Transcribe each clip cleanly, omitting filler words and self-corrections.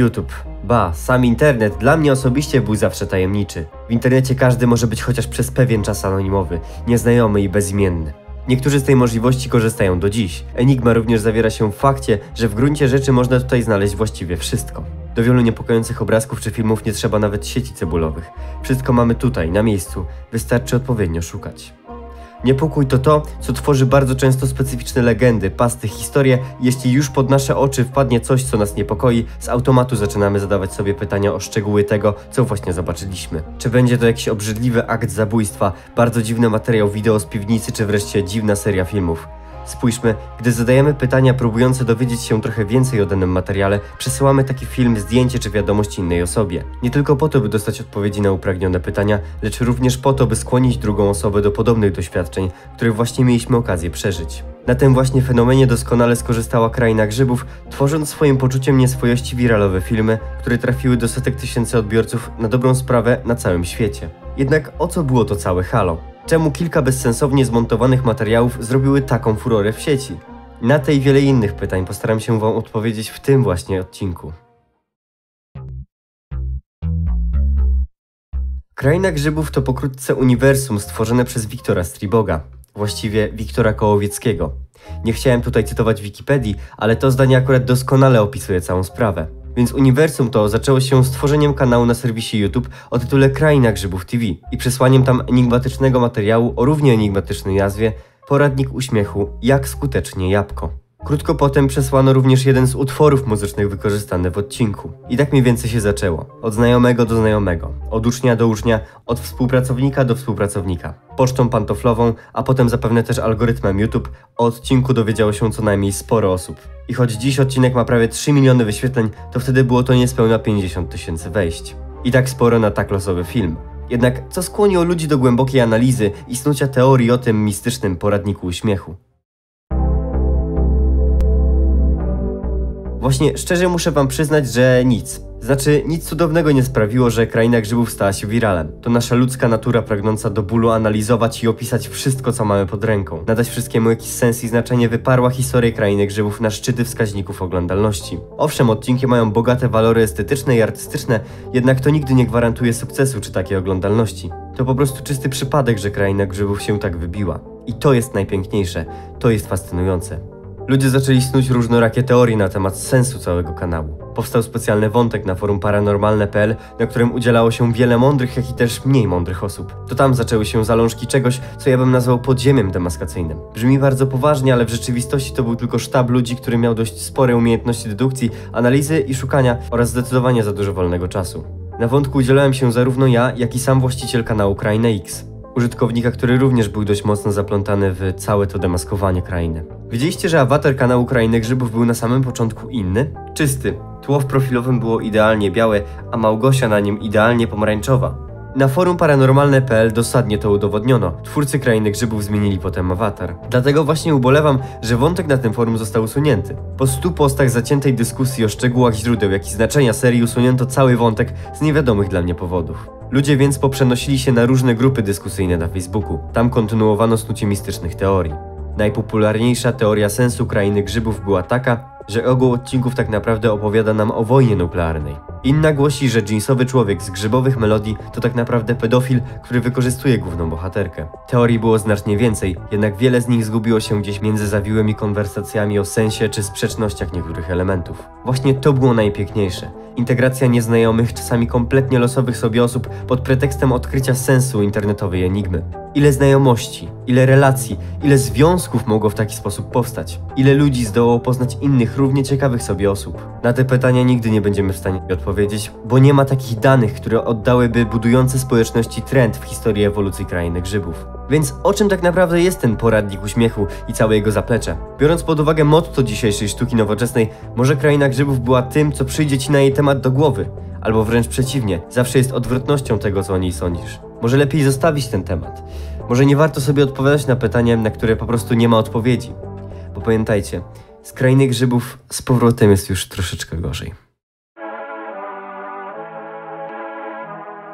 YouTube. Ba, sam internet dla mnie osobiście był zawsze tajemniczy. W internecie każdy może być chociaż przez pewien czas anonimowy, nieznajomy i bezimienny. Niektórzy z tej możliwości korzystają do dziś. Enigma również zawiera się w fakcie, że w gruncie rzeczy można tutaj znaleźć właściwie wszystko. Do wielu niepokojących obrazków czy filmów nie trzeba nawet sieci cebulowych. Wszystko mamy tutaj, na miejscu. Wystarczy odpowiednio szukać. Niepokój to to, co tworzy bardzo często specyficzne legendy, pasty, historie i jeśli już pod nasze oczy wpadnie coś, co nas niepokoi, z automatu zaczynamy zadawać sobie pytania o szczegóły tego, co właśnie zobaczyliśmy. Czy będzie to jakiś obrzydliwy akt zabójstwa, bardzo dziwny materiał wideo z piwnicy, czy wreszcie dziwna seria filmów? Spójrzmy, gdy zadajemy pytania próbujące dowiedzieć się trochę więcej o danym materiale, przesyłamy taki film, zdjęcie czy wiadomość innej osobie. Nie tylko po to, by dostać odpowiedzi na upragnione pytania, lecz również po to, by skłonić drugą osobę do podobnych doświadczeń, których właśnie mieliśmy okazję przeżyć. Na tym właśnie fenomenie doskonale skorzystała Kraina Grzybów, tworząc swoim poczuciem nieswojości wiralowe filmy, które trafiły do setek tysięcy odbiorców na dobrą sprawę na całym świecie. Jednak o co było to całe halo? Czemu kilka bezsensownie zmontowanych materiałów zrobiły taką furorę w sieci? Na te i wiele innych pytań postaram się Wam odpowiedzieć w tym właśnie odcinku. Kraina Grzybów to pokrótce uniwersum stworzone przez Wiktora Striboga, właściwie Wiktora Kołowieckiego. Nie chciałem tutaj cytować Wikipedii, ale to zdanie akurat doskonale opisuje całą sprawę. Więc uniwersum to zaczęło się stworzeniem kanału na serwisie YouTube o tytule Kraina Grzybów TV i przesłaniem tam enigmatycznego materiału o równie enigmatycznej nazwie Poradnik uśmiechu – jak skutecznie jabłko. Krótko potem przesłano również jeden z utworów muzycznych wykorzystany w odcinku. I tak mniej więcej się zaczęło. Od znajomego do znajomego, od ucznia do ucznia, od współpracownika do współpracownika. Pocztą pantoflową, a potem zapewne też algorytmem YouTube, o odcinku dowiedziało się co najmniej sporo osób. I choć dziś odcinek ma prawie 3 miliony wyświetleń, to wtedy było to niespełna 50 tysięcy wejść. I tak sporo na tak losowy film. Jednak co skłoniło ludzi do głębokiej analizy i snucia teorii o tym mistycznym poradniku uśmiechu? Właśnie szczerze muszę Wam przyznać, że nic. Znaczy, nic cudownego nie sprawiło, że Kraina Grzybów stała się wiralem. To nasza ludzka natura pragnąca do bólu analizować i opisać wszystko, co mamy pod ręką. Nadać wszystkiemu jakiś sens i znaczenie wyparła historię Krainy Grzybów na szczyty wskaźników oglądalności. Owszem, odcinki mają bogate walory estetyczne i artystyczne, jednak to nigdy nie gwarantuje sukcesu czy takiej oglądalności. To po prostu czysty przypadek, że Kraina Grzybów się tak wybiła. I to jest najpiękniejsze, to jest fascynujące. Ludzie zaczęli snuć różnorakie teorie na temat sensu całego kanału. Powstał specjalny wątek na forum paranormalne.pl, na którym udzielało się wiele mądrych, jak i też mniej mądrych osób. To tam zaczęły się zalążki czegoś, co ja bym nazwał podziemiem demaskacyjnym. Brzmi bardzo poważnie, ale w rzeczywistości to był tylko sztab ludzi, który miał dość spore umiejętności dedukcji, analizy i szukania oraz zdecydowanie za dużo wolnego czasu. Na wątku udzielałem się zarówno ja, jak i sam właściciel kanału Kraina X. Użytkownika, który również był dość mocno zaplątany w całe to demaskowanie krainy. Wiedzieliście, że awatar kanału Krainy Grzybów był na samym początku inny? Czysty. Tło w profilowym było idealnie białe, a Małgosia na nim idealnie pomarańczowa. Na forum paranormalne.pl dosadnie to udowodniono. Twórcy Krainy Grzybów zmienili potem awatar. Dlatego właśnie ubolewam, że wątek na tym forum został usunięty. Po 100 postach zaciętej dyskusji o szczegółach źródeł, jak i znaczenia serii usunięto cały wątek z niewiadomych dla mnie powodów. Ludzie więc poprzenosili się na różne grupy dyskusyjne na Facebooku. Tam kontynuowano snucie mistycznych teorii. Najpopularniejsza teoria sensu Krainy Grzybów była taka, że ogół odcinków tak naprawdę opowiada nam o wojnie nuklearnej. Inna głosi, że dżinsowy człowiek z grzybowych melodii to tak naprawdę pedofil, który wykorzystuje główną bohaterkę. Teorii było znacznie więcej, jednak wiele z nich zgubiło się gdzieś między zawiłymi konwersacjami o sensie czy sprzecznościach niektórych elementów. Właśnie to było najpiękniejsze. Integracja nieznajomych, czasami kompletnie losowych sobie osób pod pretekstem odkrycia sensu internetowej enigmy. Ile znajomości, ile relacji, ile związków mogło w taki sposób powstać? Ile ludzi zdołało poznać innych, równie ciekawych sobie osób? Na te pytania nigdy nie będziemy w stanie odpowiedzieć, bo nie ma takich danych, które oddałyby budujący społeczności trend w historii ewolucji Krainy Grzybów. Więc o czym tak naprawdę jest ten poradnik uśmiechu i całe jego zaplecze? Biorąc pod uwagę motto dzisiejszej sztuki nowoczesnej, może Kraina Grzybów była tym, co przyjdzie Ci na jej temat do głowy. Albo wręcz przeciwnie, zawsze jest odwrotnością tego, co o niej sądzisz. Może lepiej zostawić ten temat. Może nie warto sobie odpowiadać na pytania, na które po prostu nie ma odpowiedzi. Bo pamiętajcie, z Krainy Grzybów z powrotem jest już troszeczkę gorzej.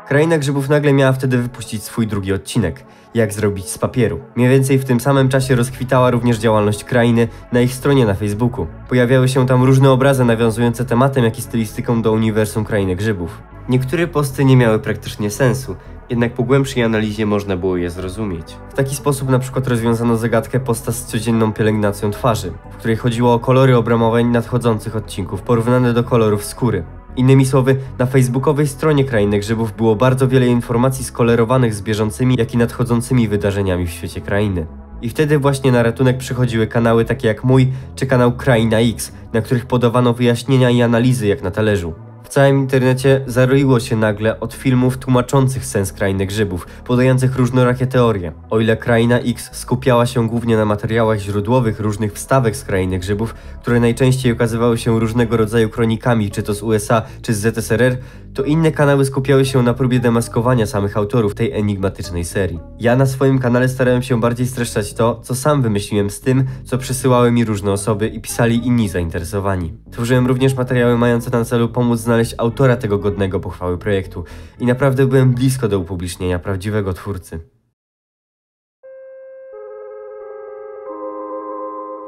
Kraina Grzybów nagle miała wtedy wypuścić swój drugi odcinek, Jak zrobić z papieru. Mniej więcej w tym samym czasie rozkwitała również działalność Krainy na ich stronie na Facebooku. Pojawiały się tam różne obrazy nawiązujące tematem, jak i stylistyką do uniwersum Krainy Grzybów. Niektóre posty nie miały praktycznie sensu, jednak po głębszej analizie można było je zrozumieć. W taki sposób na przykład rozwiązano zagadkę posta z codzienną pielęgnacją twarzy, w której chodziło o kolory obramowe nadchodzących odcinków porównane do kolorów skóry. Innymi słowy, na facebookowej stronie Krainy Grzybów było bardzo wiele informacji skolerowanych z bieżącymi, jak i nadchodzącymi wydarzeniami w świecie krainy. I wtedy właśnie na ratunek przychodziły kanały takie jak mój, czy kanał Kraina X, na których podawano wyjaśnienia i analizy jak na talerzu. W całym internecie zaroiło się nagle od filmów tłumaczących sens Krainy Grzybów, podających różnorakie teorie. O ile Kraina X skupiała się głównie na materiałach źródłowych różnych wstawek z Krainy Grzybów, które najczęściej okazywały się różnego rodzaju kronikami, czy to z USA, czy z ZSRR, to inne kanały skupiały się na próbie demaskowania samych autorów tej enigmatycznej serii. Ja na swoim kanale starałem się bardziej streszczać to, co sam wymyśliłem z tym, co przysyłały mi różne osoby i pisali inni zainteresowani. Tworzyłem również materiały mające na celu pomóc znaleźć autora tego godnego pochwały projektu i naprawdę byłem blisko do upublicznienia prawdziwego twórcy.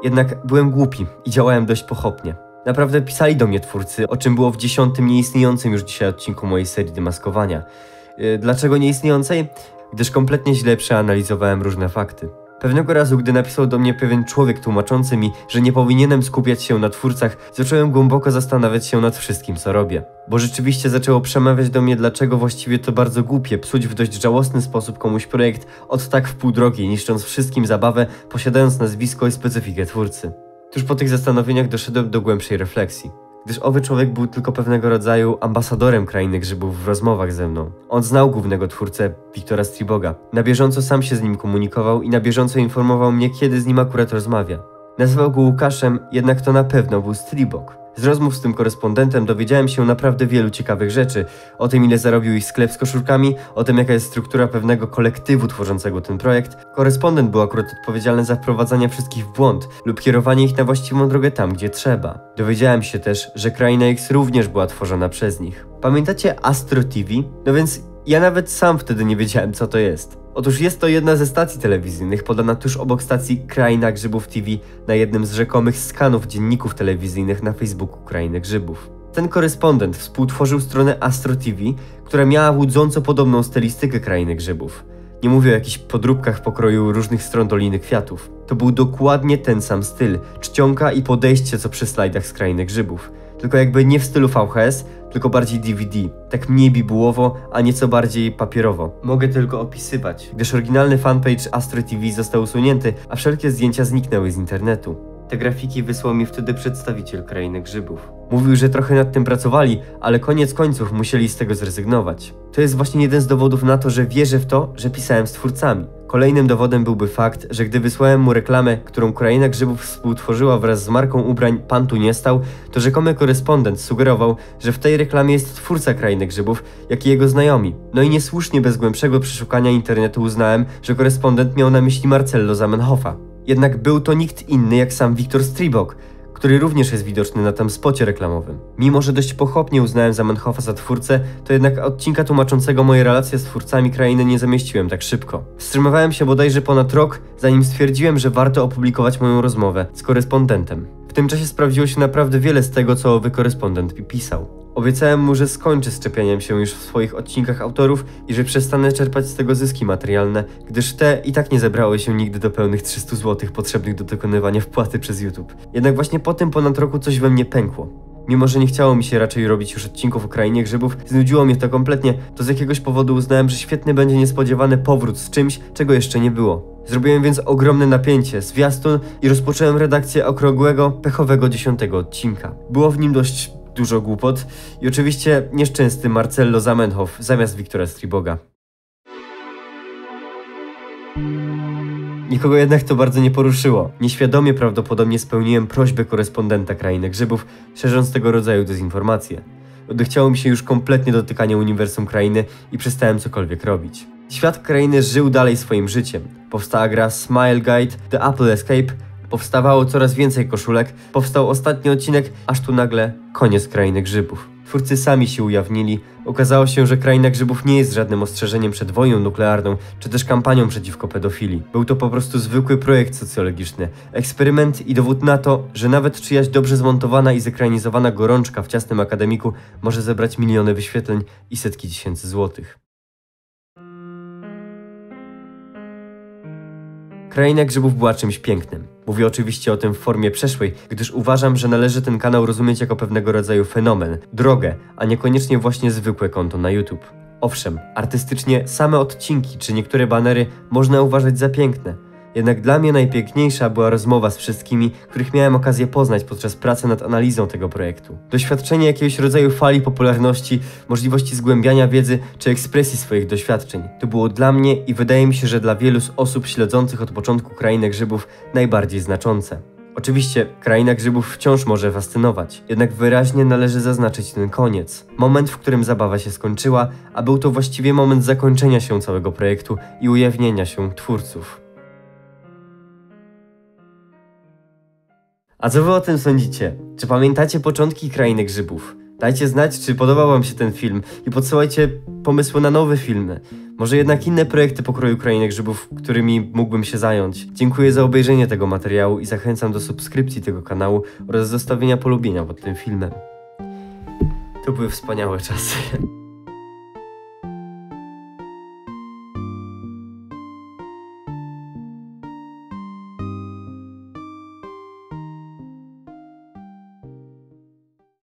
Jednak byłem głupi i działałem dość pochopnie. Naprawdę pisali do mnie twórcy, o czym było w 10. nieistniejącym już dzisiaj odcinku mojej serii demaskowania. Dlaczego nieistniejącej? Gdyż kompletnie źle przeanalizowałem różne fakty. Pewnego razu, gdy napisał do mnie pewien człowiek tłumaczący mi, że nie powinienem skupiać się na twórcach, zacząłem głęboko zastanawiać się nad wszystkim, co robię. Bo rzeczywiście zaczęło przemawiać do mnie, dlaczego właściwie to bardzo głupie psuć w dość żałosny sposób komuś projekt od tak w pół drogi, niszcząc wszystkim zabawę, posiadając nazwisko i specyfikę twórcy. Tuż po tych zastanowieniach doszedłem do głębszej refleksji. Gdyż owy człowiek był tylko pewnego rodzaju ambasadorem Krainy Grzybów w rozmowach ze mną. On znał głównego twórcę, Wiktora Striboga. Na bieżąco sam się z nim komunikował i na bieżąco informował mnie, kiedy z nim akurat rozmawia. Nazywał go Łukaszem, jednak to na pewno był Stribog. Z rozmów z tym korespondentem dowiedziałem się naprawdę wielu ciekawych rzeczy. O tym, ile zarobił ich sklep z koszulkami, o tym, jaka jest struktura pewnego kolektywu tworzącego ten projekt. Korespondent był akurat odpowiedzialny za wprowadzanie wszystkich w błąd lub kierowanie ich na właściwą drogę tam, gdzie trzeba. Dowiedziałem się też, że Kraina X również była tworzona przez nich. Pamiętacie Astro TV? No więc ja nawet sam wtedy nie wiedziałem, co to jest. Otóż jest to jedna ze stacji telewizyjnych podana tuż obok stacji Kraina Grzybów TV na jednym z rzekomych skanów dzienników telewizyjnych na Facebooku Krainy Grzybów. Ten korespondent współtworzył stronę Astro TV, która miała łudząco podobną stylistykę Krainy Grzybów. Nie mówię o jakichś podróbkach pokroju różnych stron Doliny Kwiatów. To był dokładnie ten sam styl, czcionka i podejście co przy slajdach z Krainy Grzybów. Tylko jakby nie w stylu VHS, tylko bardziej DVD. Tak mniej bibułowo, a nieco bardziej papierowo. Mogę tylko opisywać, gdyż oryginalny fanpage Astro TV został usunięty, a wszelkie zdjęcia zniknęły z internetu. Te grafiki wysłał mi wtedy przedstawiciel Krainy Grzybów. Mówił, że trochę nad tym pracowali, ale koniec końców musieli z tego zrezygnować. To jest właśnie jeden z dowodów na to, że wierzę w to, że pisałem z twórcami. Kolejnym dowodem byłby fakt, że gdy wysłałem mu reklamę, którą Kraina Grzybów współtworzyła wraz z marką ubrań Pan tu nie stał, to rzekomy korespondent sugerował, że w tej reklamie jest twórca Krainy Grzybów, jak i jego znajomi. No i niesłusznie bez głębszego przeszukania internetu uznałem, że korespondent miał na myśli Marcello Zamenhofa. Jednak był to nikt inny jak sam Wiktor Stribog, który również jest widoczny na tym spocie reklamowym. Mimo że dość pochopnie uznałem Zamenhofa za twórcę, to jednak odcinka tłumaczącego moje relacje z twórcami Krainy nie zamieściłem tak szybko. Wstrzymywałem się bodajże ponad rok, zanim stwierdziłem, że warto opublikować moją rozmowę z korespondentem. W tym czasie sprawdziło się naprawdę wiele z tego, co owy korespondent mi pisał. Obiecałem mu, że skończę z czepianiem się już w swoich odcinkach autorów i że przestanę czerpać z tego zyski materialne, gdyż te i tak nie zebrały się nigdy do pełnych 300 zł potrzebnych do dokonywania wpłaty przez YouTube. Jednak właśnie po tym ponad roku coś we mnie pękło. Mimo że nie chciało mi się raczej robić już odcinków o Krainie Grzybów, znudziło mnie to kompletnie, to z jakiegoś powodu uznałem, że świetny będzie niespodziewany powrót z czymś, czego jeszcze nie było. Zrobiłem więc ogromne napięcie, zwiastun i rozpocząłem redakcję okrągłego, pechowego 10. odcinka. Było w nim dość dużo głupot i oczywiście nieszczęsny Marcello Zamenhof zamiast Wiktora Striboga. Nikogo jednak to bardzo nie poruszyło. Nieświadomie prawdopodobnie spełniłem prośbę korespondenta Krainy Grzybów, szerząc tego rodzaju dezinformacje. Odechciało mi się już kompletnie dotykania uniwersum Krainy i przestałem cokolwiek robić. Świat Krainy żył dalej swoim życiem. Powstała gra Smile Guide, The Apple Escape, powstawało coraz więcej koszulek, powstał ostatni odcinek, aż tu nagle koniec Krainy Grzybów. Twórcy sami się ujawnili. Okazało się, że Kraina Grzybów nie jest żadnym ostrzeżeniem przed wojną nuklearną, czy też kampanią przeciwko pedofilii. Był to po prostu zwykły projekt socjologiczny, eksperyment i dowód na to, że nawet czyjaś dobrze zmontowana i zekranizowana gorączka w ciasnym akademiku może zebrać miliony wyświetleń i setki tysięcy złotych. Kraina Grzybów była czymś pięknym. Mówię oczywiście o tym w formie przeszłej, gdyż uważam, że należy ten kanał rozumieć jako pewnego rodzaju fenomen, drogę, a niekoniecznie właśnie zwykłe konto na YouTube. Owszem, artystycznie same odcinki czy niektóre banery można uważać za piękne. Jednak dla mnie najpiękniejsza była rozmowa z wszystkimi, których miałem okazję poznać podczas pracy nad analizą tego projektu. Doświadczenie jakiegoś rodzaju fali popularności, możliwości zgłębiania wiedzy czy ekspresji swoich doświadczeń. To było dla mnie i wydaje mi się, że dla wielu z osób śledzących od początku Krainę Grzybów najbardziej znaczące. Oczywiście Kraina Grzybów wciąż może fascynować, jednak wyraźnie należy zaznaczyć ten koniec. Moment, w którym zabawa się skończyła, a był to właściwie moment zakończenia się całego projektu i ujawnienia się twórców. A co wy o tym sądzicie? Czy pamiętacie początki Krainy Grzybów? Dajcie znać, czy podobał wam się ten film i podsyłajcie pomysły na nowe filmy. Może jednak inne projekty pokroju Krainy Grzybów, którymi mógłbym się zająć. Dziękuję za obejrzenie tego materiału i zachęcam do subskrypcji tego kanału oraz zostawienia polubienia pod tym filmem. To były wspaniałe czasy.